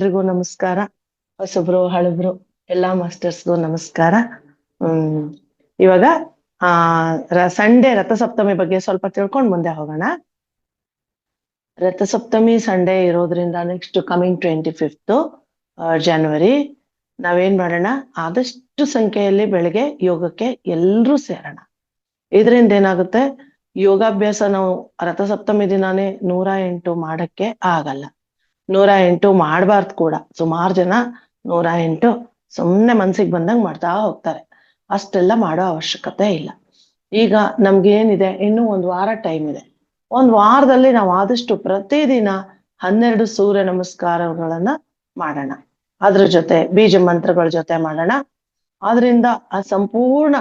ಎಲ್ರಿಗೂ ನಮಸ್ಕಾರ. ಹೊಸಬ್ರು ಹಳಬ್ರು ಎಲ್ಲಾ ಮಾಸ್ಟರ್ಸ್ಗೂ ನಮಸ್ಕಾರ. ಇವಾಗ ಸಂಡೇ ರಥಸಪ್ತಮಿ ಬಗ್ಗೆ ಸ್ವಲ್ಪ ತಿಳ್ಕೊಂಡ್ ಮುಂದೆ ಹೋಗೋಣ. ರಥಸಪ್ತಮಿ ಸಂಡೇ ಇರೋದ್ರಿಂದ ನೆಕ್ಸ್ಟ್ ಕಮಿಂಗ್ 25th ಜನವರಿ ನಾವೇನ್ ಮಾಡೋಣ, ಆದಷ್ಟು ಸಂಖ್ಯೆಯಲ್ಲಿ ಬೆಳಗ್ಗೆ ಯೋಗಕ್ಕೆ ಎಲ್ರೂ ಸೇರೋಣ. ಇದರಿಂದ ಏನಾಗುತ್ತೆ, ಯೋಗಾಭ್ಯಾಸ ನಾವು ರಥಸಪ್ತಮಿ ದಿನಾನೇ 108 ಮಾಡಕ್ಕೆ ಆಗಲ್ಲ. 108 ಮಾಡಬಾರ್ದು ಕೂಡ. ಸುಮಾರು ಜನ 108 ಸುಮ್ಮನೆ ಮನ್ಸಿಗೆ ಬಂದಂಗೆ ಮಾಡ್ತಾ ಹೋಗ್ತಾರೆ. ಅಷ್ಟೆಲ್ಲ ಮಾಡೋ ಅವಶ್ಯಕತೆ ಇಲ್ಲ. ಈಗ ನಮ್ಗೆ ಏನಿದೆ, ಇನ್ನೂ 1 ವಾರ ಟೈಮ್ ಇದೆ. 1 ವಾರದಲ್ಲಿ ನಾವು ಆದಷ್ಟು ಪ್ರತಿದಿನ 12 ಸೂರ್ಯ ನಮಸ್ಕಾರಗಳನ್ನ ಮಾಡೋಣ. ಅದ್ರ ಜೊತೆ ಬೀಜ ಮಂತ್ರಗಳ ಜೊತೆ ಮಾಡೋಣ. ಆದ್ರಿಂದ ಆ ಸಂಪೂರ್ಣ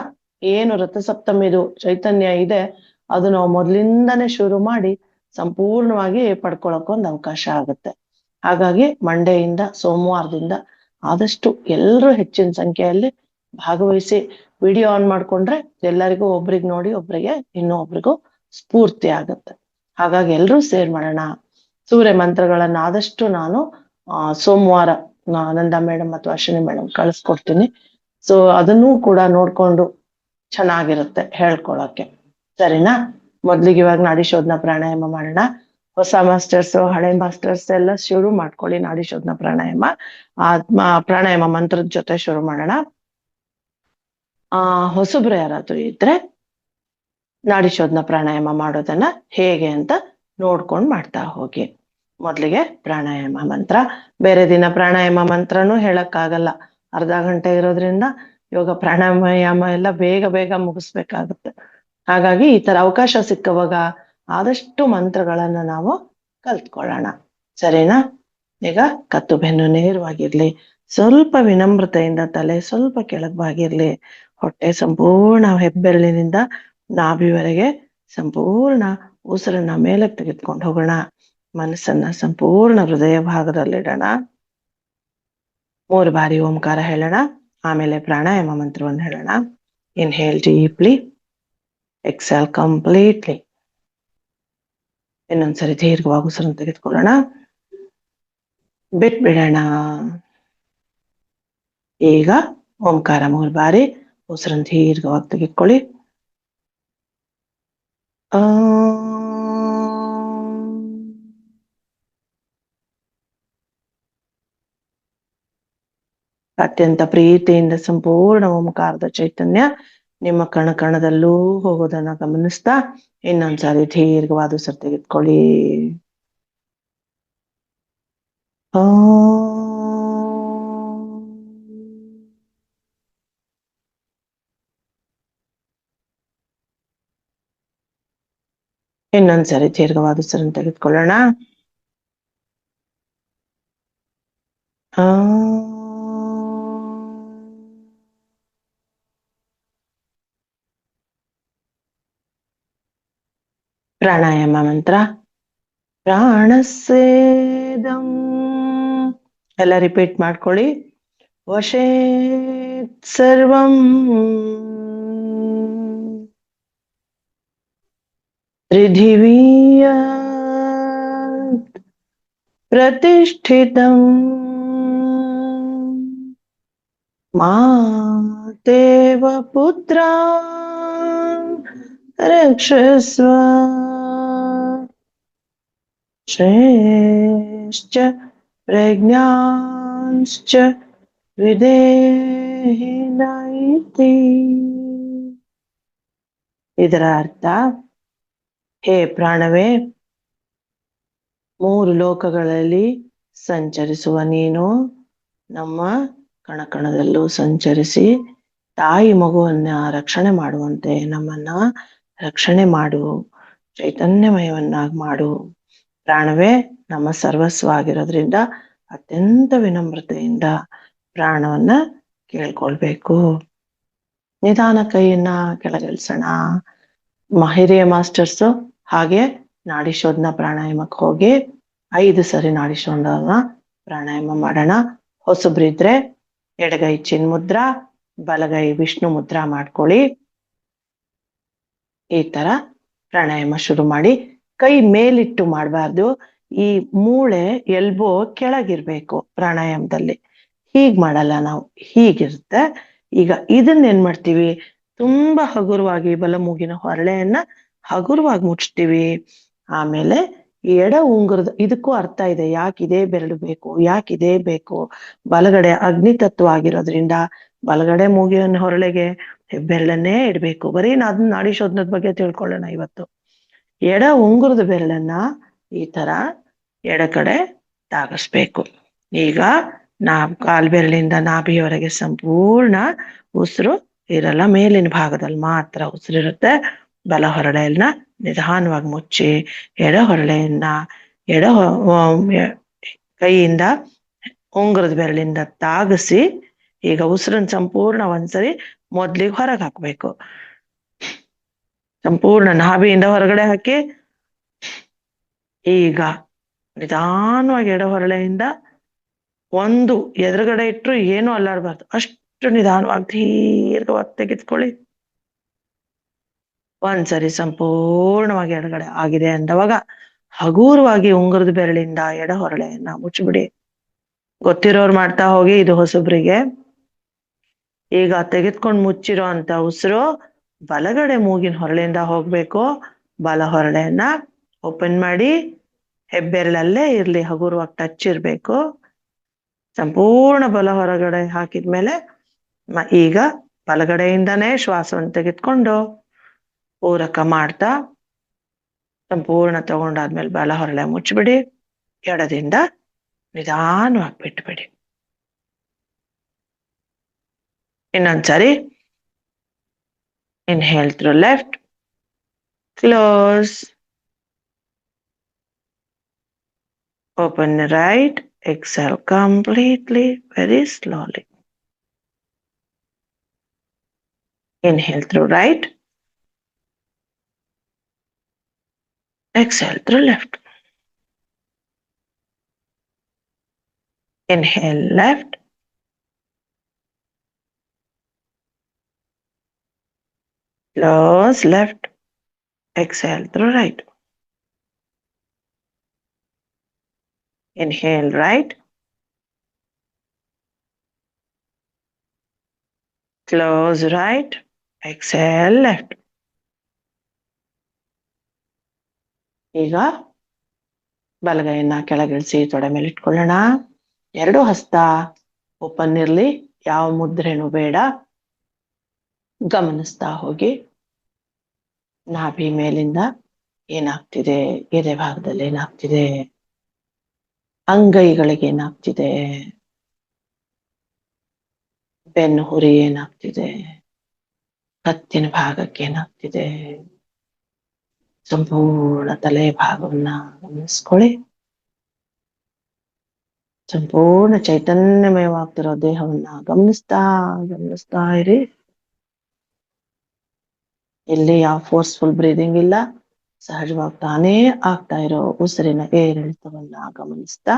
ಏನು ರಥಸಪ್ತಮಿದು ಚೈತನ್ಯ ಇದೆ ಅದು ನಾವು ಮೊದಲಿಂದಾನೇ ಶುರು ಮಾಡಿ ಸಂಪೂರ್ಣವಾಗಿ ಪಡ್ಕೊಳಕ್ ಒಂದು ಅವಕಾಶ ಆಗುತ್ತೆ. ಹಾಗಾಗಿ ಮಂಡೆಯಿಂದ ಸೋಮವಾರದಿಂದ ಆದಷ್ಟು ಎಲ್ಲರೂ ಹೆಚ್ಚಿನ ಸಂಖ್ಯೆಯಲ್ಲಿ ಭಾಗವಹಿಸಿ ವಿಡಿಯೋ ಆನ್ ಮಾಡ್ಕೊಂಡ್ರೆ ಎಲ್ಲರಿಗೂ ಒಬ್ರಿಗೆ ನೋಡಿ ಒಬ್ರಿಗೆ ಇನ್ನೊಬ್ರಿಗೂ ಸ್ಫೂರ್ತಿ ಆಗುತ್ತೆ. ಹಾಗಾಗಿ ಎಲ್ಲರೂ ಸೇರ್ ಮಾಡೋಣ. ಸೂರ್ಯ ಮಂತ್ರಗಳನ್ನ ಆದಷ್ಟು ನಾನು ಸೋಮವಾರ ಆನಂದ ಮೇಡಮ್ ಅಥವಾ ಅಶ್ವಿನಿ ಮೇಡಮ್ ಕಳಿಸ್ಕೊಡ್ತೀನಿ. ಸೊ ಅದನ್ನೂ ಕೂಡ ನೋಡ್ಕೊಂಡು ಚೆನ್ನಾಗಿರುತ್ತೆ ಹೇಳ್ಕೊಳಕ್ಕೆ. ಸರಿನಾ? ಮೊದ್ಲಿಗೆ ಇವಾಗ ನಾಡಿ ಶೋಧನ ಪ್ರಾಣಾಯಾಮ ಮಾಡೋಣ. ಹೊಸ ಮಾಸ್ಟರ್ಸ್ ಹಳೆ ಮಾಸ್ಟರ್ಸ್ ಎಲ್ಲ ಶುರು ಮಾಡ್ಕೊಳ್ಳಿ ನಾಡಿ ಶೋಧನ ಪ್ರಾಣಾಯಾಮ. ಪ್ರಾಣಾಯಾಮ ಮಂತ್ರದ ಜೊತೆ ಶುರು ಮಾಡೋಣ. ಹೊಸಬ್ರು ಯಾರಾದ್ರೂ ಇದ್ರೆ ನಾಡಿ ಶೋಧನ ಪ್ರಾಣಾಯಾಮ ಮಾಡೋದನ್ನ ಹೇಗೆ ಅಂತ ನೋಡ್ಕೊಂಡು ಮಾಡ್ತಾ ಹೋಗಿ. ಮೊದ್ಲಿಗೆ ಪ್ರಾಣಾಯಾಮ ಮಂತ್ರ. ಬೇರೆ ದಿನ ಪ್ರಾಣಾಯಾಮ ಮಂತ್ರನೂ ಹೇಳಕ್ಕಾಗಲ್ಲ, ಅರ್ಧ ಗಂಟೆ ಇರೋದ್ರಿಂದ ಯೋಗ ಪ್ರಾಣಾಯಾಮ ಎಲ್ಲ ಬೇಗ ಬೇಗ ಮುಗಿಸ್ಬೇಕಾಗುತ್ತೆ. ಹಾಗಾಗಿ ಈ ತರ ಅವಕಾಶ ಸಿಕ್ಕವಾಗ ಆದಷ್ಟು ಮಂತ್ರಗಳನ್ನ ನಾವು ಕಲ್ತ್ಕೊಳ್ಳೋಣ. ಸರಿನಾ? ಈಗ ಕತ್ತು ಬೆನ್ನು ನೇರವಾಗಿರ್ಲಿ, ಸ್ವಲ್ಪ ವಿನಮ್ರತೆಯಿಂದ ತಲೆ ಸ್ವಲ್ಪ ಕೆಳಗ್ಬಾಗಿರ್ಲಿ, ಹೊಟ್ಟೆ ಸಂಪೂರ್ಣ ಹೆಬ್ಬೆರಳಿನಿಂದ ನಾಭಿವರೆಗೆ ಸಂಪೂರ್ಣ ಉಸಿರನ್ನ ಮೇಲಕ್ಕೆ ತೆಗೆದುಕೊಂಡು ಹೋಗೋಣ. ಮನಸ್ಸನ್ನ ಸಂಪೂರ್ಣ ಹೃದಯ ಭಾಗದಲ್ಲಿಡೋಣ. 3 ಬಾರಿ ಓಂಕಾರ ಹೇಳೋಣ. ಆಮೇಲೆ ಪ್ರಾಣಾಯಾಮ ಮಂತ್ರವನ್ನು ಹೇಳೋಣ. Inhale deeply, exhale completely. ಇನ್ನೊಂದ್ಸರಿ ದೀರ್ಘವಾಗಿ ಉಸಿರನ್ನು ತೆಗೆದುಕೊಳ್ಳೋಣ, ಬಿಟ್ಬಿಡೋಣ. ಈಗ ಓಂಕಾರ 3 ಬಾರಿ ಉಸಿರನ್ನು ದೀರ್ಘವಾಗಿ ತೆಗೆದುಕೊಳ್ಳಿ. ಅತ್ಯಂತ ಪ್ರೀತಿಯಿಂದ ಸಂಪೂರ್ಣ ಓಂಕಾರದ ಚೈತನ್ಯ ನಿಮ್ಮ ಕಣದಲ್ಲೂ ಹೋಗೋದನ್ನ ಗಮನಿಸ್ತಾ ಇನ್ನೊಂದ್ಸಾರಿ ದೀರ್ಘವಾದ ಉಸಿರು ತೆಗೆದುಕೊಳ್ಳಿ. ಇನ್ನೊಂದ್ಸರಿ ದೀರ್ಘವಾದ ಉಸಿರನ್ನು ತೆಗೆದುಕೊಳ್ಳೋಣ. ಪ್ರಾಣಾಯಾಮ ಮಂತ್ರ. ಪ್ರಾಣಸ್ಸೇದಂ ಎಲ್ಲ ರಿಪೀಟ್ ಮಾಡ್ಕೊಳ್ಳಿ. ವಶೇ ಸರ್ವಂ ಪೃಥಿವೀಯ ಪ್ರತಿಷ್ಠಿತಂ ಮಾತೇವ ಪುತ್ರ ರಕ್ಷಸ್ವ ಶ್ರೇಷ್ಠ ಪ್ರಜ್ಞಾಂಶ್ಚ ವಿದೇಹಿ ನೈತಿ. ಇದರ ಅರ್ಥ, ಹೇ ಪ್ರಾಣವೇ, 3 ಲೋಕಗಳಲ್ಲಿ ಸಂಚರಿಸುವ ನೀನು ನಮ್ಮ ಕಣಕಣದಲ್ಲೂ ಸಂಚರಿಸಿ ತಾಯಿ ಮಗುವನ್ನ ರಕ್ಷಣೆ ಮಾಡುವಂತೆ ನಮ್ಮನ್ನ ರಕ್ಷಣೆ ಮಾಡು, ಚೈತನ್ಯಮಯವನ್ನಾಗಿ ಮಾಡು. ಪ್ರಾಣವೇ ನಮ್ಮ ಸರ್ವಸ್ವ ಆಗಿರೋದ್ರಿಂದ ಅತ್ಯಂತ ವಿನಮ್ರತೆಯಿಂದ ಪ್ರಾಣವನ್ನ ಕೇಳ್ಕೊಳ್ಬೇಕು. ನಿಧಾನ ಕೈಯನ್ನ ಕೆಳಗಿಳಿಸೋಣ. ಹಿರಿಯ ಮಾಸ್ಟರ್ಸ್ ಹಾಗೆ ನಾಡಿ ಶೋಧನ ಪ್ರಾಣಾಯಾಮಕ್ಕೆ ಹೋಗಿ 5 ಸರಿ ನಾಡಿ ಶೋಧನ ಪ್ರಾಣಾಯಾಮ ಮಾಡೋಣ. ಹೊಸಬ್ರಿದ್ರೆ ಎಡಗೈ ಚಿನ್ಮುದ್ರಾ, ಬಲಗೈ ವಿಷ್ಣು ಮುದ್ರಾ ಮಾಡ್ಕೊಳ್ಳಿ. ಈ ತರ ಪ್ರಾಣಾಯಾಮ ಶುರು ಮಾಡಿ. ಕೈ ಮೇಲಿಟ್ಟು ಮಾಡಬಾರ್ದು, ಈ ಮೂಳೆ ಎಲ್ಬೋ ಕೆಳಗಿರ್ಬೇಕು ಪ್ರಾಣಾಯಾಮದಲ್ಲಿ. ಹೀಗ್ ಮಾಡಲ್ಲ ನಾವು, ಹೀಗಿರುತ್ತೆ. ಈಗ ಇದನ್ನ ಏನ್ ಮಾಡ್ತೀವಿ, ತುಂಬಾ ಹಗುರವಾಗಿ ಬಲಮೂಗಿನ ಹೊರಳೆಯನ್ನ ಹಗುರವಾಗಿ ಮುಚ್ತೀವಿ. ಆಮೇಲೆ ಎಡ ಉಂಗುರದ, ಇದಕ್ಕೂ ಅರ್ಥ ಇದೆ, ಯಾಕಿದೆ ಬೆರಳು ಬೇಕು, ಯಾಕಿದೆ ಬೇಕು. ಬಲಗಡೆ ಅಗ್ನಿ ತತ್ವ ಆಗಿರೋದ್ರಿಂದ ಬಲಗಡೆ ಮೂಗಿನ ಹೊರಳೆಗೆ ಬೆರಳನ್ನೇ ಇಡ್ಬೇಕು. ಬರೀ ಅದನ್ನ ನಾಡಿ ಶೋಧನದ ಬಗ್ಗೆ ತಿಳ್ಕೊಳ್ಳೋಣ ಇವತ್ತು. ಎಡ ಉಂಗುರದ ಬೆರಳನ್ನ ಈ ತರ ಎಡ ಕಡೆ ತಾಗಿಸ್ಬೇಕು. ಈಗ ಕಾಲ್ ಬೆರಳಿಂದ ನಾಭಿಯವರೆಗೆ ಸಂಪೂರ್ಣ ಉಸಿರು ಇರಲ್ಲ, ಮೇಲಿನ ಭಾಗದಲ್ಲಿ ಮಾತ್ರ ಉಸಿರಿರುತ್ತೆ. ಬಲ ಹೊರಳೆಯನ್ನ ನಿಧಾನವಾಗಿ ಮುಚ್ಚಿ ಎಡ ಹೊರಳೆಯನ್ನ ಕೈಯಿಂದ ಉಂಗುರದ ಬೆರಳಿಂದ ತಾಗಿಸಿ, ಈಗ ಉಸಿರನ್ನ ಸಂಪೂರ್ಣ ಒಂದ್ಸರಿ ಮೊದ್ಲಿಗೆ ಹೊರಗೆ ಹಾಕ್ಬೇಕು. ಸಂಪೂರ್ಣ ನಾಭಿಯಿಂದ ಹೊರಗಡೆ ಹಾಕಿ, ಈಗ ನಿಧಾನವಾಗಿ ಎಡ ಹೊರಳೆಯಿಂದ ಒಂದು ಎದುರುಗಡೆ ಇಟ್ರು ಏನು ಅಲ್ಲಾಡ್ಬಾರ್ದು, ಅಷ್ಟು ನಿಧಾನವಾಗಿ ದೀರ್ಘವಾಗಿ ತೆಗೆದುಕೊಳ್ಳಿ. ಒಂದ್ಸರಿ ಸಂಪೂರ್ಣವಾಗಿ ಎಡಗಡೆ ಆಗಿದೆ ಅಂದವಾಗ ಹಗೂರವಾಗಿ ಉಂಗುರದ ಬೆರಳಿಂದ ಎಡ ಹೊರಳೆಯನ್ನ ಮುಚ್ಚಿಬಿಡಿ. ಗೊತ್ತಿರೋರು ಮಾಡ್ತಾ ಹೋಗಿ, ಇದು ಹೊಸಬ್ರಿಗೆ. ಈಗ ತೆಗೆದ್ಕೊಂಡು ಮುಚ್ಚಿರೋ ಅಂತ ಉಸಿರು ಬಲಗಡೆ ಮೂಗಿನ ಹೊರಳೆಯಿಂದ ಹೋಗ್ಬೇಕು. ಬಲ ಹೊರಳೆಯನ್ನ ಓಪನ್ ಮಾಡಿ, ಹೆಬ್ಬೆರಳಲ್ಲೇ ಇರ್ಲಿ, ಹಗುರವಾಗಿ ಟಚ್ ಇರ್ಬೇಕು. ಸಂಪೂರ್ಣ ಬಲ ಹೊರಗಡೆ ಹಾಕಿದ್ಮೇಲೆ ಈಗ ಬಲಗಡೆಯಿಂದಾನೇ ಶ್ವಾಸವನ್ನು ತೆಗೆದುಕೊಂಡು ಪೂರಕ ಮಾಡ್ತಾ ಸಂಪೂರ್ಣ ತಗೊಂಡಾದ್ಮೇಲೆ ಬಲ ಹೊರಳೆ ಮುಚ್ಚಿಬಿಡಿ. ಎಡದಿಂದ ನಿಧಾನವಾಗಿ ಬಿಟ್ಬಿಡಿ. ಇನ್ನೊಂದ್ಸರಿ inhale through left, close, open right, exhale completely, very slowly. Inhale through right, exhale through left. Inhale left, close left, exhale through right. Inhale right, close right, exhale left. ಈಗ ಬಲಗೈಯನ್ನ ಕೆಳಗಿಳಿಸಿ ತೊಡೆ ಮೇಲೆ ಇಟ್ಕೊಳ್ಳೋಣ. ಎರಡು ಹಸ್ತ ಓಪನ್ ಇರ್ಲಿ, ಯಾವ ಮುದ್ರೆನೂ ಬೇಡ. ಗಮನಿಸ್ತಾ ಹೋಗಿ ನಾಭಿ ಮೇಲಿಂದ ಏನಾಗ್ತಿದೆ, ಎದೆ ಭಾಗದಲ್ಲಿ ಏನಾಗ್ತಿದೆ, ಅಂಗೈಗಳಿಗೆ ಏನಾಗ್ತಿದೆ, ಬೆನ್ನು ಹುರಿ ಏನಾಗ್ತಿದೆ, ಕತ್ತಿನ ಭಾಗಕ್ಕೆ ಏನಾಗ್ತಿದೆ, ಸಂಪೂರ್ಣ ತಲೆ ಭಾಗವನ್ನ ಗಮನಿಸ್ಕೊಳ್ಳಿ. ಸಂಪೂರ್ಣ ಚೈತನ್ಯಮಯವಾಗ್ತಿರೋ ದೇಹವನ್ನ ಗಮನಿಸ್ತಾ ಇರಿ. ಇಲ್ಲಿ ಯಾವ ಫೋರ್ಸ್ಫುಲ್ ಬ್ರೀದಿಂಗ್ ಇಲ್ಲ, ಸಹಜವಾಗಿ ತಾನೇ ಆಗ್ತಾ ಇರೋ ಉಸಿರಿನ ಏರಿಳಿತವನ್ನ ಗಮನಿಸ್ತಾ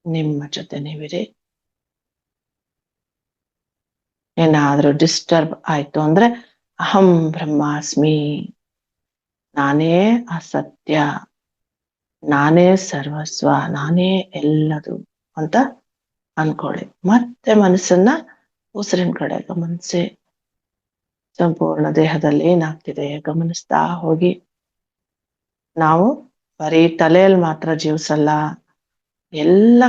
ನಿಮ್ಮ ಜೊತೆ ನೀವಿರಿ. ಏನಾದ್ರೂ ಡಿಸ್ಟರ್ಬ್ ಆಯ್ತು ಅಂದ್ರೆ ಅಹಂ ಬ್ರಹ್ಮಾಸ್ಮಿ, ನಾನೇ ಅಸತ್ಯ, ನಾನೇ ಸರ್ವಸ್ವ, ನಾನೇ ಎಲ್ಲದು ಅಂತ ಅನ್ಕೊಳ್ಳಿ. ಮತ್ತೆ ಮನಸ್ಸನ್ನ ಉಸಿರಿನ ಕಡೆ ಗಮನಿಸಿ. ಸಂಪೂರ್ಣ ದೇಹದಲ್ಲಿ ಏನಾಗ್ತಿದೆ ಗಮನಿಸ್ತಾ ಹೋಗಿ. ನಾವು ಬರೀ ತಲೆಯಲ್ಲಿ ಮಾತ್ರ ಜೀವಿಸಲ್ಲ, ಎಲ್ಲ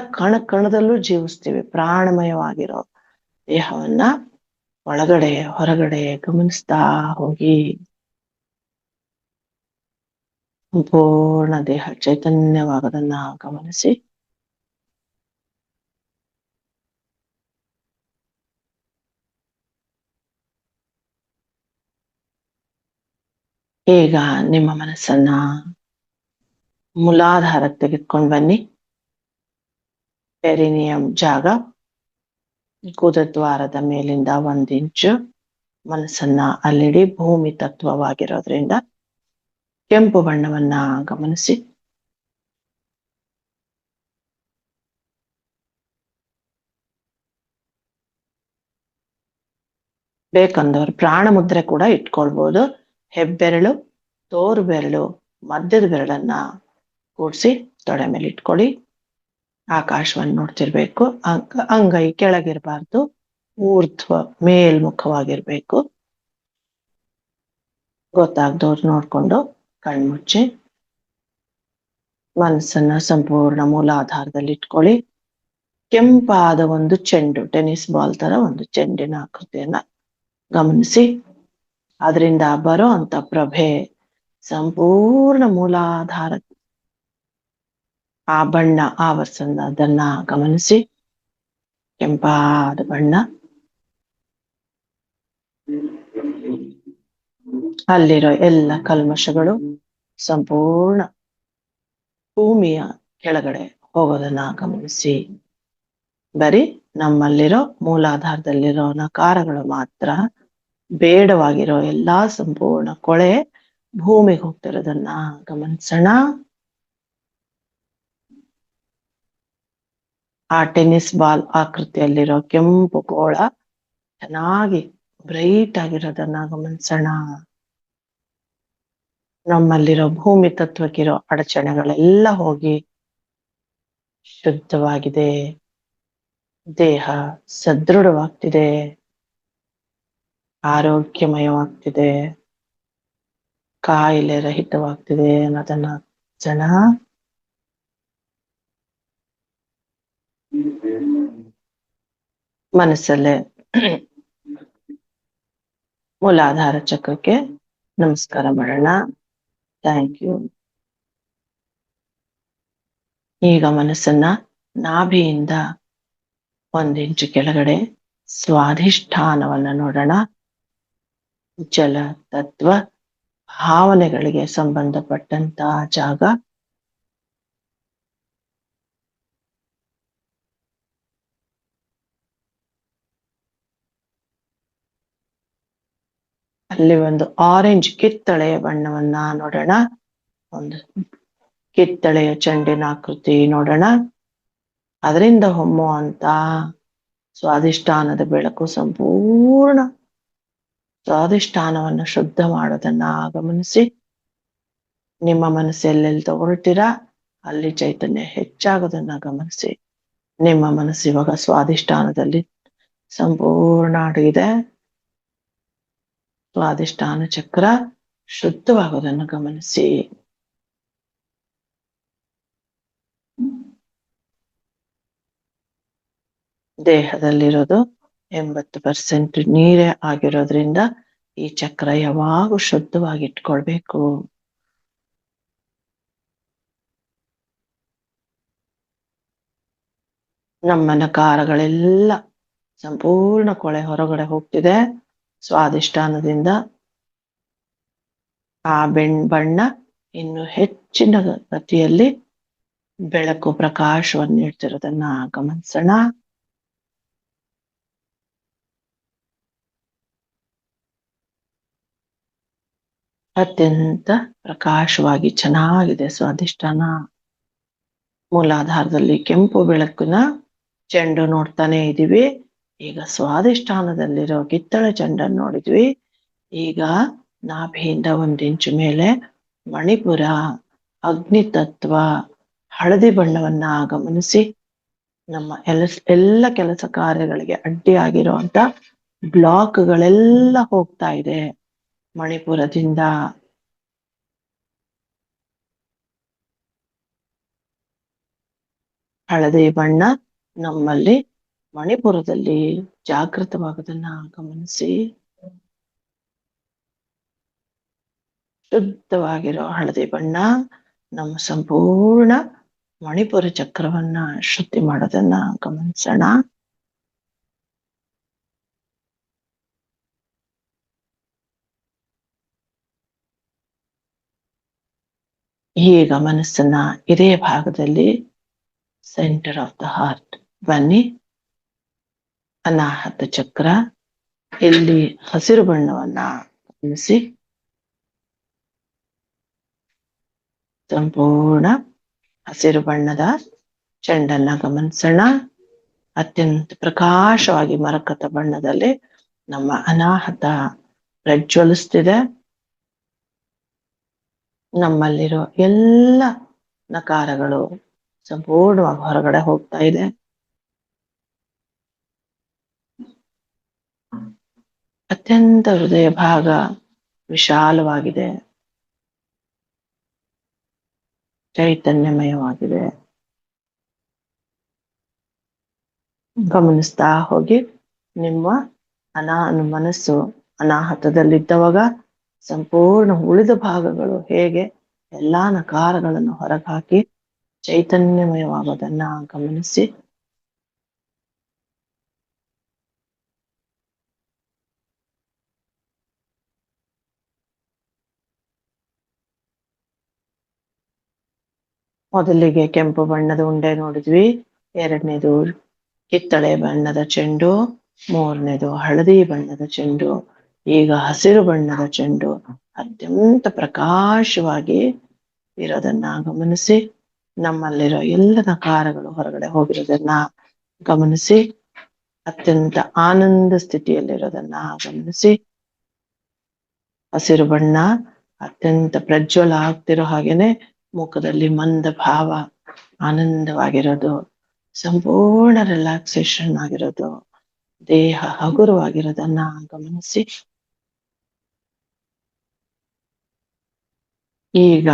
ಕಣದಲ್ಲೂ ಜೀವಿಸ್ತೀವಿ. ಪ್ರಾಣಮಯವಾಗಿರೋ ದೇಹವನ್ನ ಒಳಗಡೆ ಹೊರಗಡೆ ಗಮನಿಸ್ತಾ ಹೋಗಿ. ಸಂಪೂರ್ಣ ದೇಹ ಚೈತನ್ಯವಾಗೋದನ್ನ ಗಮನಿಸಿ. ಈಗ ನಿಮ್ಮ ಮನಸ್ಸನ್ನ ಮೂಲಾಧಾರಕ್ಕೆ ತೆಗೆದುಕೊಂಡು ಬನ್ನಿ. ಪೆರಿನಿಯಂ ಜಾಗ, ಗುದದ್ವಾರದ ಮೇಲಿಂದ 1 ಇಂಚು ಮನಸ್ಸನ್ನ ಅಲ್ಲಿಡಿ. ಭೂಮಿ ತತ್ವವಾಗಿರೋದ್ರಿಂದ ಕೆಂಪು ಬಣ್ಣವನ್ನ ಗಮನಿಸಿ. ಬೇಕಂದವರು ಪ್ರಾಣ ಮುದ್ರೆ ಕೂಡ ಇಟ್ಕೊಳ್ಬಹುದು. ಹೆಬ್ಬೆರಳು ತೋರು ಬೆರಳು ಮಧ್ಯದ ಬೆರಳನ್ನ ಕೂಡಿಸಿ ತೊಡೆ ಮೇಲೆ ಇಟ್ಕೊಳ್ಳಿ. ಆಕಾಶವನ್ನು ನೋಡ್ತಿರ್ಬೇಕು. ಅಂಗೈ ಕೆಳಗಿರಬಾರ್ದು, ಊರ್ಧ್ವ ಮೇಲ್ಮುಖವಾಗಿರ್ಬೇಕು. ಗೊತ್ತಾಗ್ದವ್ರು ನೋಡ್ಕೊಂಡು ಕಣ್ಮುಚ್ಚಿ ಮನಸ್ಸನ್ನ ಸಂಪೂರ್ಣ ಮೂಲಾಧಾರದಲ್ಲಿ ಇಟ್ಕೊಳ್ಳಿ. ಕೆಂಪಾದ ಒಂದು ಚೆಂಡು, ಟೆನ್ನಿಸ್ ಬಾಲ್ ತರ ಒಂದು ಚೆಂಡಿನ ಆಕೃತಿಯನ್ನ ಗಮನಿಸಿ. ಅದರಿಂದ ಬರೋ ಅಂತ ಪ್ರಭೆ ಸಂಪೂರ್ಣ ಮೂಲಾಧಾರ ಆ ಬಣ್ಣ ಆವರಿಸನ್ನ ಅದನ್ನ ಗಮನಿಸಿ. ಕೆಂಪಾದ ಬಣ್ಣ ಅಲ್ಲಿರೋ ಎಲ್ಲ ಕಲ್ಮಶಗಳು ಸಂಪೂರ್ಣ ಭೂಮಿಯ ಕೆಳಗಡೆ ಹೋಗೋದನ್ನ ಗಮನಿಸಿ. ಬರೀ ನಮ್ಮಲ್ಲಿರೋ ಮೂಲಾಧಾರದಲ್ಲಿರೋ ನಕಾರಗಳು ಮಾತ್ರ, ಬೇಡವಾಗಿರೋ ಎಲ್ಲಾ ಸಂಪೂರ್ಣ ಕೊಳೆ ಭೂಮಿಗೆ ಹೋಗ್ತಿರೋದನ್ನ ಗಮನಿಸೋಣ. ಆ ಟೆನ್ನಿಸ್ ಬಾಲ್ ಆಕೃತಿಯಲ್ಲಿರೋ ಕೆಂಪು ಗೋಳ ಚೆನ್ನಾಗಿ ಬ್ರೈಟ್ ಆಗಿರೋದನ್ನ ಗಮನಿಸೋಣ. ನಮ್ಮಲ್ಲಿರೋ ಭೂಮಿ ತತ್ವಕ್ಕಿರೋ ಅಡಚಣೆಗಳೆಲ್ಲ ಹೋಗಿ ಶುದ್ಧವಾಗಿದೆ. ದೇಹ ಸದೃಢವಾಗ್ತಿದೆ, ಆರೋಗ್ಯಮಯವಾಗ್ತಿದೆ, ಕಾಯಿಲೆ ರಹಿತವಾಗ್ತಿದೆ ಅನ್ನೋದನ್ನ ಜನ ಮನಸ್ಸಲ್ಲೇ ಮೂಲಾಧಾರ ಚಕ್ರಕ್ಕೆ ನಮಸ್ಕಾರ ಮಾಡೋಣ. Thank you. ಈಗ ಮನಸ್ಸನ್ನ ನಾಭಿಯಿಂದ 1 ಇಂಚು ಕೆಳಗಡೆ ಸ್ವಾಧಿಷ್ಠಾನವನ್ನ ನೋಡೋಣ. ಜಲ ತತ್ವ ಭಾವನೆಗಳಿಗೆ ಸಂಬಂಧಪಟ್ಟಂತ ಜಾಗ. ಅಲ್ಲಿ ಒಂದು ಆರೆಂಜ್ ಕಿತ್ತಳೆಯ ಬಣ್ಣವನ್ನ ನೋಡೋಣ. ಒಂದು ಕಿತ್ತಳೆಯ ಚೆಂಡಿನ ಆಕೃತಿ ನೋಡೋಣ. ಅದರಿಂದ ಹೊಮ್ಮುವಂತ ಸ್ವಾಧಿಷ್ಠಾನದ ಬೆಳಕು ಸಂಪೂರ್ಣ ಸ್ವಾಧಿಷ್ಠಾನವನ್ನ ಶುದ್ಧ ಮಾಡೋದನ್ನ ಗಮನಿಸಿ. ನಿಮ್ಮ ಮನಸ್ಸೆಲ್ಲೆಲ್ಲಿ ತಗೊಳ್ತೀರಾ ಅಲ್ಲಿ ಚೈತನ್ಯ ಹೆಚ್ಚಾಗೋದನ್ನ ಗಮನಿಸಿ. ನಿಮ್ಮ ಮನಸ್ಸು ಇವಾಗ ಸ್ವಾಧಿಷ್ಠಾನದಲ್ಲಿ ಸಂಪೂರ್ಣ ಅಡಗಿದೆ. ಸ್ವಾಧಿಷ್ಠಾನ ಚಕ್ರ ಶುದ್ಧವಾಗೋದನ್ನು ಗಮನಿಸಿ. ದೇಹದಲ್ಲಿರೋದು 80% ನೀರೇ ಆಗಿರೋದ್ರಿಂದ ಈ ಚಕ್ರ ಯಾವಾಗೂ ಶುದ್ಧವಾಗಿ ಇಟ್ಕೊಳ್ಬೇಕು. ನಮ್ಮ ನಕಾರಗಳೆಲ್ಲ ಸಂಪೂರ್ಣ ಕೊಳೆ ಹೊರಗಡೆ ಹೋಗ್ತಿದೆ ಸ್ವಾಧಿಷ್ಠಾನದಿಂದ. ಆ ಬಣ್ಣ ಇನ್ನು ಹೆಚ್ಚಿನ ಗತಿಯಲ್ಲಿ ಬೆಳಕು ಪ್ರಕಾಶವನ್ನು ನೀಡ್ತಿರೋದನ್ನ ಗಮನಿಸೋಣ. ಅತ್ಯಂತ ಪ್ರಕಾಶವಾಗಿ ಚೆನ್ನಾಗಿದೆ ಸ್ವಾಧಿಷ್ಠಾನ. ಮೂಲಾಧಾರದಲ್ಲಿ ಕೆಂಪು ಬೆಳಕಿನ ಚೆಂಡು ನೋಡ್ತಾನೆ ಇದೀವಿ. ಈಗ ಸ್ವಾಧಿಷ್ಠಾನದಲ್ಲಿರೋ ಕಿತ್ತಳೆ ಚೆಂಡನ್ನು ನೋಡಿದ್ವಿ. ಈಗ ನಾಭಿಯಿಂದ 1 ಇಂಚು ಮೇಲೆ ಮಣಿಪುರ ಅಗ್ನಿ ತತ್ವ ಹಳದಿ ಬಣ್ಣವನ್ನ ಗಮನಿಸಿ. ನಮ್ಮ ಎಲ್ಲ ಕೆಲಸ ಕಾರ್ಯಗಳಿಗೆ ಅಡ್ಡಿಯಾಗಿರುವಂತ ಬ್ಲಾಕ್ಗಳೆಲ್ಲ ಹೋಗ್ತಾ ಇದೆ ಮಣಿಪುರದಿಂದ. ಹಳದಿ ಬಣ್ಣ ನಮ್ಮಲ್ಲಿ ಮಣಿಪುರದಲ್ಲಿ ಜಾಗೃತವಾಗೋದನ್ನ ಗಮನಿಸಿ. ಶುದ್ಧವಾಗಿರೋ ಹಳದಿ ಬಣ್ಣ ನಮ್ಮ ಸಂಪೂರ್ಣ ಮಣಿಪುರ ಚಕ್ರವನ್ನ ಶುದ್ಧಿ ಮಾಡೋದನ್ನ ಗಮನಿಸೋಣ. ಈಗ ಮನಸ್ಸನ್ನ ಇದೇ ಭಾಗದಲ್ಲಿ ಸೆಂಟರ್ ಆಫ್ ದ ಹಾರ್ಟ್ ಬನ್ನಿ. ಅನಾಹತ ಚಕ್ರ, ಇಲ್ಲಿ ಹಸಿರು ಬಣ್ಣವನ್ನ ಗಮನಿಸಿ. ಸಂಪೂರ್ಣ ಹಸಿರು ಬಣ್ಣದ ಚೆಂಡನ್ನ ಗಮನಿಸೋಣ. ಅತ್ಯಂತ ಪ್ರಕಾಶವಾಗಿ ಮರಕತ ಬಣ್ಣದಲ್ಲಿ ನಮ್ಮ ಅನಾಹತ ಪ್ರಜ್ವಲಿಸ್ತಿದೆ. ನಮ್ಮಲ್ಲಿರೋ ಎಲ್ಲ ನಕಾರಗಳು ಸಂಪೂರ್ಣವಾಗಿ ಹೊರಗಡೆ ಹೋಗ್ತಾ ಇದೆ. ಅತ್ಯಂತ ಹೃದಯ ಭಾಗ ವಿಶಾಲವಾಗಿದೆ, ಚೈತನ್ಯಮಯವಾಗಿದೆ. ಗಮನಿಸ್ತಾ ಹೋಗಿ. ನಿಮ್ಮ ಮನಸ್ಸು ಅನಾಹತದಲ್ಲಿದ್ದವಾಗ ಸಂಪೂರ್ಣ ಉಳಿದ ಭಾಗಗಳು ಹೇಗೆ ಎಲ್ಲಾ ನಕಾರಗಳನ್ನು ಹೊರಗಾಕಿ ಚೈತನ್ಯಮಯವಾಗೋದನ್ನ ಗಮನಿಸಿ. ಮೊದಲಿಗೆ ಕೆಂಪು ಬಣ್ಣದ ಉಂಡೆ ನೋಡಿದ್ವಿ, ಎರಡನೇದು ಕಿತ್ತಳೆ ಬಣ್ಣದ ಚೆಂಡು, ಮೂರನೇದು ಹಳದಿ ಬಣ್ಣದ ಚೆಂಡು, ಈಗ ಹಸಿರು ಬಣ್ಣದ ಚೆಂಡು ಅತ್ಯಂತ ಪ್ರಕಾಶವಾಗಿ ಇರೋದನ್ನ ಗಮನಿಸಿ. ನಮ್ಮಲ್ಲಿರೋ ಎಲ್ಲ ನಕಾರಗಳು ಹೊರಗಡೆ ಹೋಗಿರೋದನ್ನ ಗಮನಿಸಿ. ಅತ್ಯಂತ ಆನಂದ ಸ್ಥಿತಿಯಲ್ಲಿರೋದನ್ನ ಗಮನಿಸಿ. ಹಸಿರು ಬಣ್ಣ ಅತ್ಯಂತ ಪ್ರಜ್ವಲ ಆಗ್ತಿರೋ ಹಾಗೇನೆ ಮುಖದಲ್ಲಿ ಮಂದ ಭಾವ, ಆನಂದವಾಗಿರೋದು, ಸಂಪೂರ್ಣ ರಿಲ್ಯಾಕ್ಸೇಷನ್ ಆಗಿರೋದು, ದೇಹ ಹಗುರವಾಗಿರೋದನ್ನ ಗಮನಿಸಿ. ಈಗ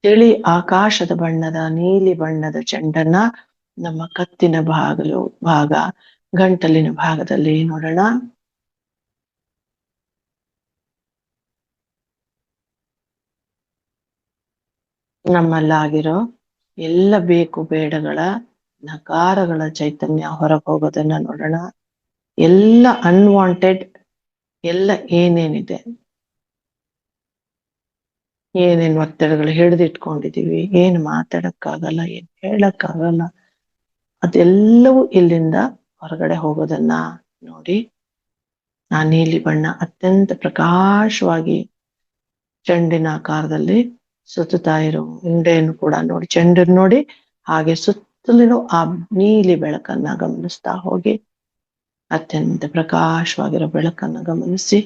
ತಿಳಿ ಆಕಾಶದ ಬಣ್ಣದ ನೀಲಿ ಬಣ್ಣದ ಚೆಂಡನ್ನ ನಮ್ಮ ಕತ್ತಿನ ಭಾಗ ಗಂಟಲಿನ ಭಾಗದಲ್ಲಿ ನೋಡೋಣ. ನಮ್ಮಲ್ಲಾಗಿರೋ ಎಲ್ಲ ಬೇಕು ಬೇಡಗಳ ನಕಾರಗಳ ಚೈತನ್ಯ ಹೊರಗೆ ಹೋಗೋದನ್ನ ನೋಡೋಣ. ಎಲ್ಲ ಅನ್ವಾಂಟೆಡ್ ಎಲ್ಲ ಏನೇನಿದೆ, ಏನೇನ್ ಒತ್ತಡಗಳು ಹಿಡಿದಿಟ್ಕೊಂಡಿದೀವಿ, ಏನ್ ಮಾತಾಡಕ್ಕಾಗಲ್ಲ, ಏನ್ ಹೇಳಕ್ಕಾಗಲ್ಲ, ಅದೆಲ್ಲವೂ ಇಲ್ಲಿಂದ ಹೊರಗಡೆ ಹೋಗೋದನ್ನ ನೋಡಿ. ಆ ನೀಲಿ ಬಣ್ಣ ಅತ್ಯಂತ ಪ್ರಕಾಶವಾಗಿ ಚೆಂಡಿನ ಆಕಾರದಲ್ಲಿ ಸುತ್ತುತ್ತಾ ಇರೋ ಉಂಡೆಯನ್ನು ಕೂಡ ನೋಡಿ, ಚೆಂಡನ್ನು ನೋಡಿ ಹಾಗೆ ಸುತ್ತಲಿನೂ ಆ ನೀಲಿ ಬೆಳಕನ್ನ ಗಮನಿಸ್ತಾ ಹೋಗಿ. ಅತ್ಯಂತ ಪ್ರಕಾಶವಾಗಿರೋ ಬೆಳಕನ್ನ ಗಮನಿಸಿ.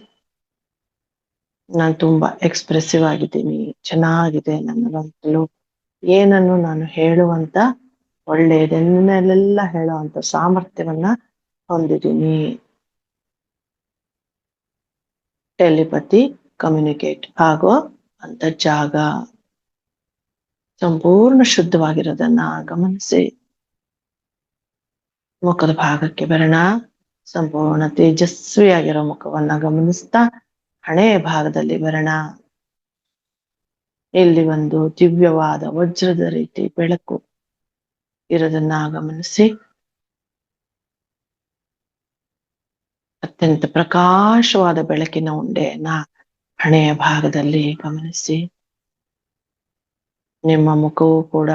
ನಾನು ತುಂಬಾ ಎಕ್ಸ್ಪ್ರೆಸಿವ್ ಆಗಿದ್ದೀನಿ, ಚೆನ್ನಾಗಿದೆ ನನ್ನ ಗಂಟಲು, ಏನನ್ನು ನಾನು ಹೇಳುವಂತ ಒಳ್ಳೆಯದನ್ನೆಲ್ಲ ಹೇಳುವಂತ ಸಾಮರ್ಥ್ಯವನ್ನ ಹೊಂದಿದ್ದೀನಿ. ಟೆಲಿಪತಿ ಕಮ್ಯುನಿಕೇಟ್ ಆಗೋ ಅಂತ ಜಾಗ ಸಂಪೂರ್ಣ ಶುದ್ಧವಾಗಿರೋದನ್ನ ಗಮನಿಸಿ. ಮುಖದ ಭಾಗಕ್ಕೆ ಬರೋಣ. ಸಂಪೂರ್ಣ ತೇಜಸ್ವಿಯಾಗಿರೋ ಮುಖವನ್ನ ಗಮನಿಸ್ತಾ ಹಣೆಯ ಭಾಗದಲ್ಲಿ ಬರೋಣ. ಇಲ್ಲಿ ಒಂದು ದಿವ್ಯವಾದ ವಜ್ರದ ರೀತಿ ಬೆಳಕು ಇರೋದನ್ನ ಗಮನಿಸಿ. ಅತ್ಯಂತ ಪ್ರಕಾಶವಾದ ಬೆಳಕಿನ ಉಂಡೆಯನ್ನ ಹಣೆಯ ಭಾಗದಲ್ಲಿ ಗಮನಿಸಿ. ನಿಮ್ಮ ಮುಖವು ಕೂಡ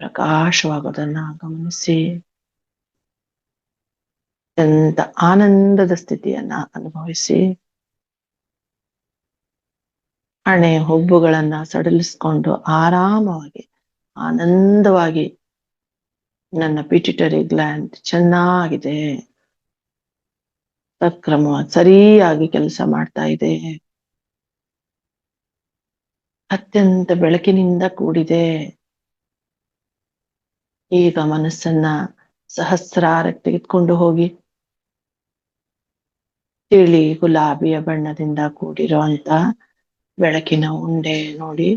ಪ್ರಕಾಶವಾಗೋದನ್ನ ಗಮನಿಸಿ. ಅತ್ಯಂತ ಆನಂದದ ಸ್ಥಿತಿಯನ್ನ ಅನುಭವಿಸಿ. ಹಣೆಯ ಹುಬ್ಬುಗಳನ್ನ ಸಡಿಲಿಸ್ಕೊಂಡು ಆರಾಮವಾಗಿ ಆನಂದವಾಗಿ ನನ್ನ ಪಿಟ್ಯುಟರಿ ಗ್ಲ್ಯಾಂಡ್ ಚೆನ್ನಾಗಿದೆ, ಸಕ್ರಮವಾಗಿ ಸರಿಯಾಗಿ ಕೆಲಸ ಮಾಡ್ತಾ ಇದೆ, ಅತ್ಯಂತ ಬೆಳಕಿನಿಂದ ಕೂಡಿದೆ. ಈಗ ಮನಸ್ಸನ್ನ ಸಹಸ್ರಾರಕ್ಕೆ ತೆಗೆದುಕೊಂಡು ಹೋಗಿ ತಿಳಿ ಗುಲಾಬಿಯ ಬಣ್ಣದಿಂದ ಕೂಡಿರೋ ಅಂತ ಬೆಳಕಿನ ಉಂಡೆ ನೋಡಿ.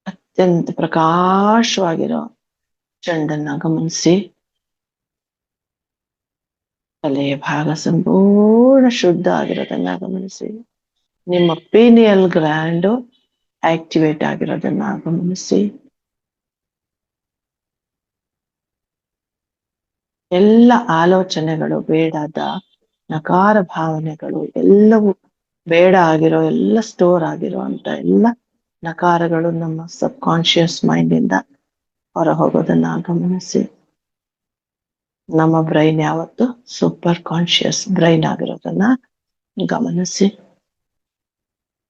ಅತ್ಯಂತ ಪ್ರಕಾಶವಾಗಿರೋ ಚೆಂಡನ್ನ ಗಮನಿಸಿ. ತಲೆಯ ಭಾಗ ಸಂಪೂರ್ಣ ಶುದ್ಧ ಆಗಿರೋದನ್ನ ಗಮನಿಸಿ. ನಿಮ್ಮ ಪೀನಿಯಲ್ ಗ್ಲ್ಯಾಂಡ್ ಆಕ್ಟಿವೇಟ್ ಆಗಿರೋದನ್ನ ಗಮನಿಸಿ. ಎಲ್ಲ ಆಲೋಚನೆಗಳು, ಬೇಡಾದ ನಕಾರ ಭಾವನೆಗಳು ಎಲ್ಲವೂ ಬೇಡ ಆಗಿರೋ ಎಲ್ಲ ಸ್ಟೋರ್ ಆಗಿರೋ ಅಂತ ಎಲ್ಲ ನಕಾರಗಳು ನಮ್ಮ ಸಬ್ ಕಾನ್ಶಿಯಸ್ ಮೈಂಡ್ ಇಂದ ಹೊರ ಹೋಗೋದನ್ನ ಗಮನಿಸಿ. ನಮ್ಮ ಬ್ರೈನ್ ಯಾವತ್ತು ಸೂಪರ್ ಕಾನ್ಶಿಯಸ್ ಬ್ರೈನ್ ಆಗಿರೋದನ್ನ ಗಮನಿಸಿ.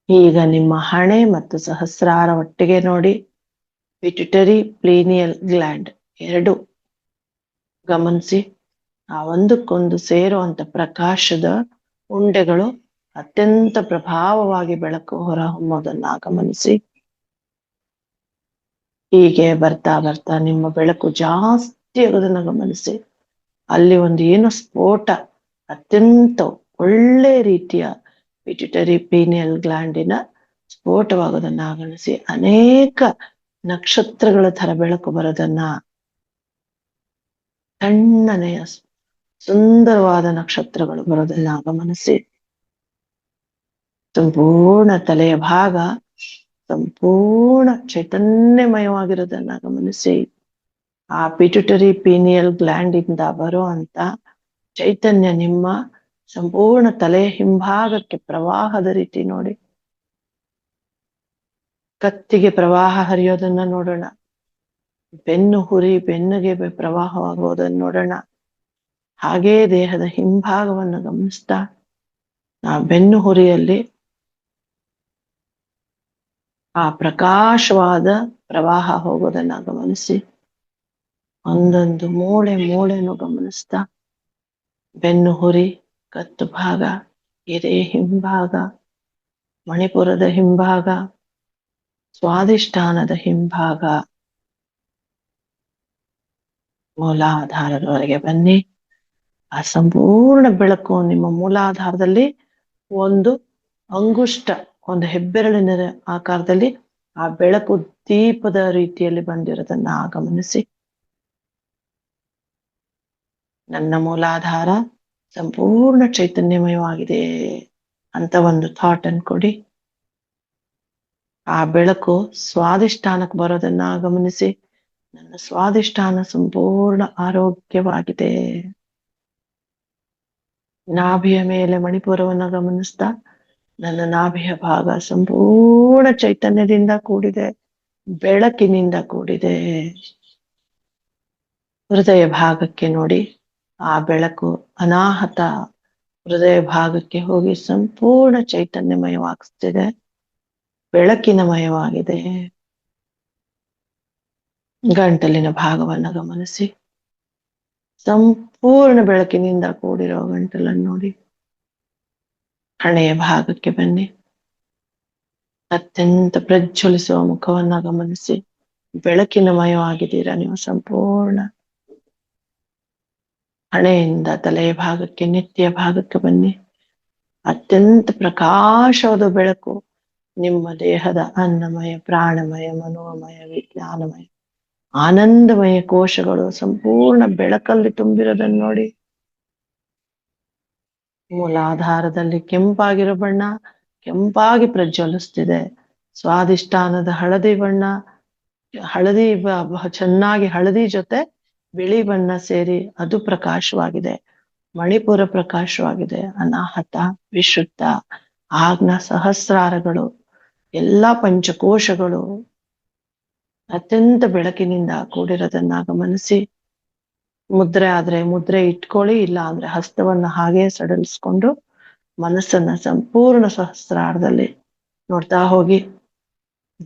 ಈಗ ನಿಮ್ಮ ಹಣೆ ಮತ್ತು ಸಹಸ್ರಾರ ಒಟ್ಟಿಗೆ ನೋಡಿ. ಪಿಟ್ಯುಟರಿ ಪ್ಲೀನಿಯಲ್ ಗ್ಲ್ಯಾಂಡ್ ಎರಡು ಗಮನಿಸಿ. ಆ ಒಂದಕ್ಕೊಂದು ಸೇರುವಂತ ಪ್ರಕಾಶದ ಉಂಡೆಗಳು ಅತ್ಯಂತ ಪ್ರಭಾವವಾಗಿ ಬೆಳಕು ಹೊರಹೊಮ್ಮೋದನ್ನ ಗಮನಿಸಿ. ಹೀಗೆ ಬರ್ತಾ ಬರ್ತಾ ನಿಮ್ಮ ಬೆಳಕು ಜಾಸ್ತಿ ಆಗೋದನ್ನ ಗಮನಿಸಿ. ಅಲ್ಲಿ ಒಂದು ಏನು ಸ್ಫೋಟ, ಅತ್ಯಂತ ಒಳ್ಳೆ ರೀತಿಯ ಪಿಟ್ಯುಟರಿ ಪೀನಿಯಲ್ ಗ್ಲ್ಯಾಂಡಿನ ಸ್ಫೋಟವಾಗೋದನ್ನ ಗಮನಿಸಿ. ಅನೇಕ ನಕ್ಷತ್ರಗಳ ತರ ಬೆಳಕು ಬರೋದನ್ನ, ತಣ್ಣನೆಯ ಸುಂದರವಾದ ನಕ್ಷತ್ರಗಳು ಬರೋದನ್ನ ಗಮನಿಸಿ. ಸಂಪೂರ್ಣ ತಲೆಯ ಭಾಗ ಸಂಪೂರ್ಣ ಚೈತನ್ಯಮಯವಾಗಿರೋದನ್ನ ಗಮನಿಸಿ. ಆ ಪಿಟ್ಯುಟರಿ ಪೀನಿಯಲ್ ಗ್ಲ್ಯಾಂಡ್ ಇಂದ ಬರೋ ಅಂತ ಚೈತನ್ಯ ನಿಮ್ಮ ಸಂಪೂರ್ಣ ತಲೆಯ ಹಿಂಭಾಗಕ್ಕೆ ಪ್ರವಾಹದ ರೀತಿ ನೋಡಿ. ಕತ್ತಿಗೆ ಪ್ರವಾಹ ಹರಿಯೋದನ್ನ ನೋಡೋಣ. ಬೆನ್ನು ಹುರಿ ಬೆನ್ನಿಗೆ ಪ್ರವಾಹವಾಗುವುದನ್ನು ನೋಡೋಣ. ಹಾಗೇ ದೇಹದ ಹಿಂಭಾಗವನ್ನು ಗಮನಿಸ್ತಾ ಆ ಬೆನ್ನು ಹುರಿಯಲ್ಲಿ ಆ ಪ್ರಕಾಶವಾದ ಪ್ರವಾಹ ಹೋಗೋದನ್ನ ಗಮನಿಸಿ. ಒಂದೊಂದು ಮೂಳೆಯನ್ನು ಗಮನಿಸ್ತಾ ಬೆನ್ನು ಹುರಿ, ಕತ್ತು ಭಾಗ, ಎದೆ ಹಿಂಭಾಗ, ಮಣಿಪುರದ ಹಿಂಭಾಗ, ಸ್ವಾದಿಷ್ಠಾನದ ಹಿಂಭಾಗ, ಮೂಲಾಧಾರದವರೆಗೆ ಬನ್ನಿ. ಆ ಸಂಪೂರ್ಣ ಬೆಳಕು ನಿಮ್ಮ ಮೂಲಾಧಾರದಲ್ಲಿ ಒಂದು ಅಂಗುಷ್ಟ, ಒಂದು ಹೆಬ್ಬೆರಳಿನ ಆಕಾರದಲ್ಲಿ ಆ ಬೆಳಕು ದೀಪದ ರೀತಿಯಲ್ಲಿ ಬಂದಿರೋದನ್ನ ಗಮನಿಸಿ. ನನ್ನ ಮೂಲಾಧಾರ ಸಂಪೂರ್ಣ ಚೈತನ್ಯಮಯವಾಗಿದೆ ಅಂತ ಒಂದು ಥಾಟ್ ಅನ್ಕೊಡಿ. ಆ ಬೆಳಕು ಸ್ವಾದಿಷ್ಠಾನಕ್ಕೆ ಬರೋದನ್ನ ಗಮನಿಸಿ. ನನ್ನ ಸ್ವಾದಿಷ್ಠಾನ ಸಂಪೂರ್ಣ ಆರೋಗ್ಯವಾಗಿದೆ. ನಾಭಿಯ ಮೇಲೆ ಮಣಿಪುರವನ್ನ ಗಮನಿಸ್ತಾ ನನ್ನ ನಾಭಿಯ ಭಾಗ ಸಂಪೂರ್ಣ ಚೈತನ್ಯದಿಂದ ಕೂಡಿದೆ, ಬೆಳಕಿನಿಂದ ಕೂಡಿದೆ. ಹೃದಯ ಭಾಗಕ್ಕೆ ನೋಡಿ. ಆ ಬೆಳಕು ಅನಾಹತ ಹೃದಯ ಭಾಗಕ್ಕೆ ಹೋಗಿ ಸಂಪೂರ್ಣ ಚೈತನ್ಯಮಯವಾಗಿಸ್ತಿದೆ, ಬೆಳಕಿನಮಯವಾಗಿದೆ. ಗಂಟಲಿನ ಭಾಗವನ್ನ ಗಮನಿಸಿ. ಸಂಪೂರ್ಣ ಬೆಳಕಿನಿಂದ ಕೂಡಿರೋ ಗಂಟಲನ್ನು ನೋಡಿ. ಹಣೆಯ ಭಾಗಕ್ಕೆ ಬನ್ನಿ. ಅತ್ಯಂತ ಪ್ರಜ್ವಲಿಸುವ ಮುಖವನ್ನ ಗಮನಿಸಿ. ಬೆಳಕಿನಮಯವಾಗಿದ್ದೀರಾ ನೀವು ಸಂಪೂರ್ಣ. ಹಣೆಯಿಂದ ತಲೆಯ ಭಾಗಕ್ಕೆ, ನೆತ್ತಿಯ ಭಾಗಕ್ಕೆ ಬನ್ನಿ. ಅತ್ಯಂತ ಪ್ರಕಾಶವಾದ ಬೆಳಕು ನಿಮ್ಮ ದೇಹದ ಅನ್ನಮಯ, ಪ್ರಾಣಮಯ, ಮನೋಮಯ, ವಿಜ್ಞಾನಮಯ, ಆನಂದಮಯ ಕೋಶಗಳು ಸಂಪೂರ್ಣ ಬೆಳಕಲ್ಲಿ ತುಂಬಿರೋದನ್ನು ನೋಡಿ. ಮೂಲಾಧಾರದಲ್ಲಿ ಕೆಂಪಾಗಿರೋ ಬಣ್ಣ ಕೆಂಪಾಗಿ ಪ್ರಜ್ವಲಿಸ್ತಿದೆ. ಸ್ವಾದಿಷ್ಠಾನದ ಹಳದಿ ಬಣ್ಣ, ಹಳದಿ ಚೆನ್ನಾಗಿ ಹಳದಿ ಜೊತೆ ಬಿಳಿ ಬಣ್ಣ ಸೇರಿ ಅದು ಪ್ರಕಾಶವಾಗಿದೆ. ಮಣಿಪುರ ಪ್ರಕಾಶವಾಗಿದೆ. ಅನಾಹತ, ವಿಶುದ್ಧ, ಆಗ್ನ ಸಹಸ್ರಾರಗಳು, ಎಲ್ಲಾ ಪಂಚಕೋಶಗಳು ಅತ್ಯಂತ ಬೆಳಕಿನಿಂದ ಕೂಡಿರೋದನ್ನ ಗಮನಿಸಿ. ಮುದ್ರೆ ಆದ್ರೆ ಮುದ್ರೆ ಇಟ್ಕೊಳ್ಳಿ, ಇಲ್ಲ ಅಂದ್ರೆ ಹಸ್ತವನ್ನ ಹಾಗೆ ಸಡಲಿಸ್ಕೊಂಡು ಮನಸ್ಸನ್ನ ಸಂಪೂರ್ಣ ಸಹಸ್ರಾರದಲ್ಲಿ ನೋಡ್ತಾ ಹೋಗಿ.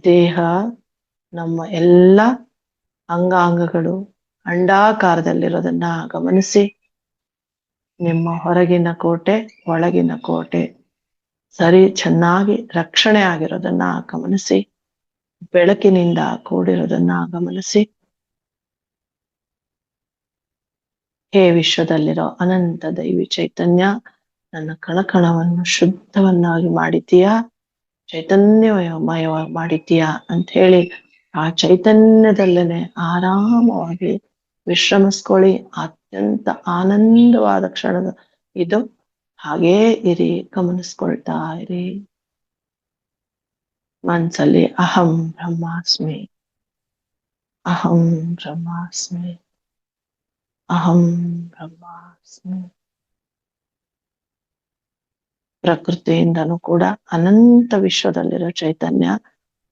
ದೇಹ, ನಮ್ಮ ಎಲ್ಲ ಅಂಗಾಂಗಗಳು ಅಂಡಾಕಾರದಲ್ಲಿರೋದನ್ನ ಗಮನಿಸಿ. ನಿಮ್ಮ ಹೊರಗಿನ ಕೋಟೆ, ಒಳಗಿನ ಕೋಟೆ ಸರಿ ಚೆನ್ನಾಗಿ ರಕ್ಷಣೆ ಆಗಿರೋದನ್ನ ಗಮನಿಸಿ. ಬೆಳಕಿನಿಂದ ಕೂಡಿರೋದನ್ನ ಗಮನಿಸಿ. ಹೇ ವಿಶ್ವದಲ್ಲಿರೋ ಅನಂತ ದೈವಿ ಚೈತನ್ಯ, ನನ್ನ ಕಣಕಣವನ್ನು ಶುದ್ಧವನ್ನಾಗಿ ಮಾಡಿದ್ದೀಯಾ, ಚೈತನ್ಯಮಯ ಮಾಡಿದ್ದೀಯಾ ಅಂತ ಹೇಳಿ ಆ ಚೈತನ್ಯದಲ್ಲೇನೆ ಆರಾಮವಾಗಿ ವಿಶ್ರಮಿಸ್ಕೊಳ್ಳಿ. ಅತ್ಯಂತ ಆನಂದವಾದ ಕ್ಷಣದ ಇದು. ಹಾಗೇ ಇರಿ, ಗಮನಿಸ್ಕೊಳ್ತಾ ಇರಿ. ಮನ್ಸಲ್ಲಿ ಅಹಂ ಬ್ರಹ್ಮಾಸ್ಮಿ, ಅಹಂ ಬ್ರಹ್ಮಾಸ್ಮಿ, ಅಹಂ ಬ್ರಹ್ಮಾಸ್ಮಿ. ಪ್ರಕೃತಿಯಿಂದನೂ ಕೂಡ ಅನಂತ ವಿಶ್ವದಲ್ಲಿರೋ ಚೈತನ್ಯ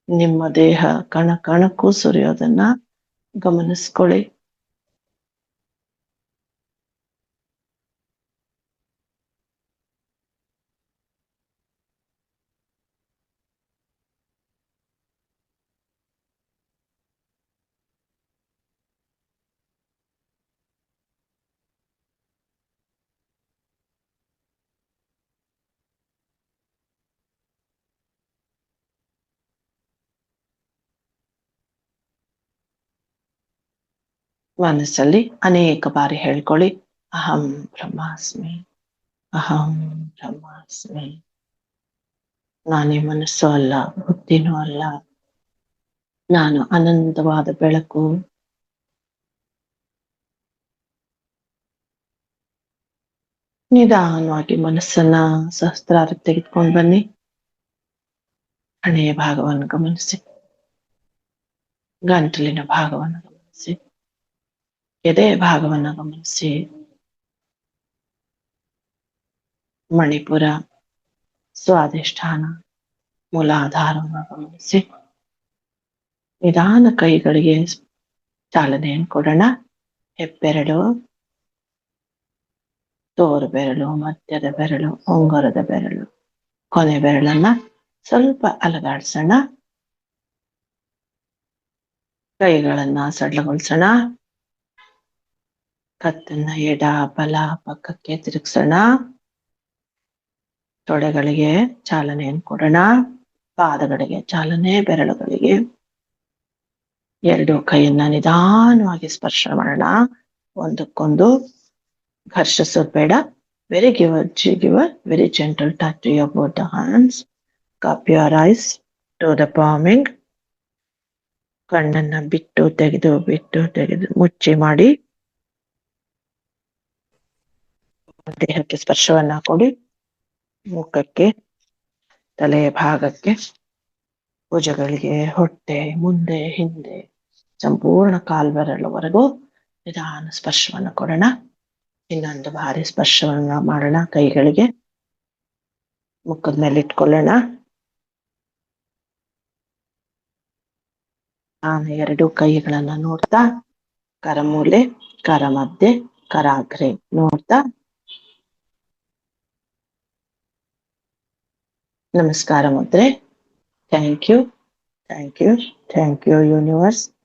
ನಿಮ್ಮ ದೇಹ ಕಣ ಕಣಕ್ಕೂ ಸುರಿಯೋದನ್ನ ಗಮನಿಸ್ಕೊಳ್ಳಿ. ಮನಸ್ಸಲ್ಲಿ ಅನೇಕ ಬಾರಿ ಹೇಳ್ಕೊಳ್ಳಿ, ಅಹಂ ಬ್ರಹ್ಮಾಸ್ಮಿ, ಅಹಂ ಬ್ರಹ್ಮಾಸ್ಮಿ. ನಾನೇ ಮನಸ್ಸು ಅಲ್ಲ, ಬುದ್ಧಿನೂ ಅಲ್ಲ, ನಾನು ಅನಂತವಾದ ಬೆಳಕು. ನಿಧಾನವಾಗಿ ಮನಸ್ಸನ್ನ ಸಹಸ್ರಾರ ತೆಗೆದುಕೊಂಡು ಬನ್ನಿ. ಹಣೆಯ ಭಾಗವನ್ನು ಗಮನಿಸಿ, ಗಂಟಲಿನ ಭಾಗವನ್ನು ಗಮನಿಸಿ, ಎದೆಯ ಭಾಗವನ್ನು ಗಮನಿಸಿ, ಮಣಿಪುರ, ಸ್ವಾಧಿಷ್ಠಾನ, ಮೂಲಾಧಾರವನ್ನು ಗಮನಿಸಿ. ನಿಧಾನ ಕೈಗಳಿಗೆ ಚಾಲನೆಯನ್ನು ಕೊಡೋಣ. ಹೆಬ್ಬೆರಳು, ತೋರು ಬೆರಳು, ಮಧ್ಯದ ಬೆರಳು, ಉಂಗುರದ ಬೆರಳು, ಕೊನೆ ಬೆರಳನ್ನ ಸ್ವಲ್ಪ ಅಲಗಾಡ್ಸೋಣ. ಕೈಗಳನ್ನ ಸಡ್ಲಗೊಳಿಸೋಣ. ಕತ್ತನ್ನ ಎಡ ಬಲ ಪಕ್ಕಕ್ಕೆ ತಿರುಗಿಸೋಣ. ತೊಡೆಗಳಿಗೆ ಚಾಲನೆಯನ್ನು ಕೊಡೋಣ. ಪಾದಗಳಿಗೆ ಚಾಲನೆ, ಬೆರಳುಗಳಿಗೆ. ಎರಡು ಕೈಯನ್ನ ನಿಧಾನವಾಗಿ ಸ್ಪರ್ಶ ಮಾಡೋಣ. ಒಂದಕ್ಕೊಂದು ಘರ್ಷಿಸೋದು ಬೇಡ. give a very gentle touch to your both the hands. Cup your eyes to the palming. ಕಣ್ಣನ್ನ ಬಿಟ್ಟು ತೆಗೆದು ಮುಚ್ಚಿ ಮಾಡಿ. ದೇಹಕ್ಕೆ ಸ್ಪರ್ಶವನ್ನ ಕೊಡಿ. ಮುಖಕ್ಕೆ, ತಲೆಯ ಭಾಗಕ್ಕೆ, ಭುಜಗಳಿಗೆ, ಹೊಟ್ಟೆ, ಮುಂದೆ ಹಿಂದೆ, ಸಂಪೂರ್ಣ ಕಾಲ್ಬೆರಳವರೆಗೂ ನಿಧಾನ ಸ್ಪರ್ಶವನ್ನ ಕೊಡೋಣ. ಇನ್ನೊಂದು ಬಾರಿ ಸ್ಪರ್ಶವನ್ನ ಮಾಡೋಣ. ಕೈಗಳಿಗೆ ಮುಖದ ಮೇಲೆ ಇಟ್ಕೊಳ್ಳೋಣ. ನಾನು ಎರಡು ಕೈಗಳನ್ನ ನೋಡ್ತಾ, ಕರಮೂಲೆ, ಕರ ಮಧ್ಯೆ, ಕರಾಗ್ರೆ ನೋಡ್ತಾ ನಮಸ್ಕಾರ ಮುದ್ರೆ. Thank you, thank you, thank you universe.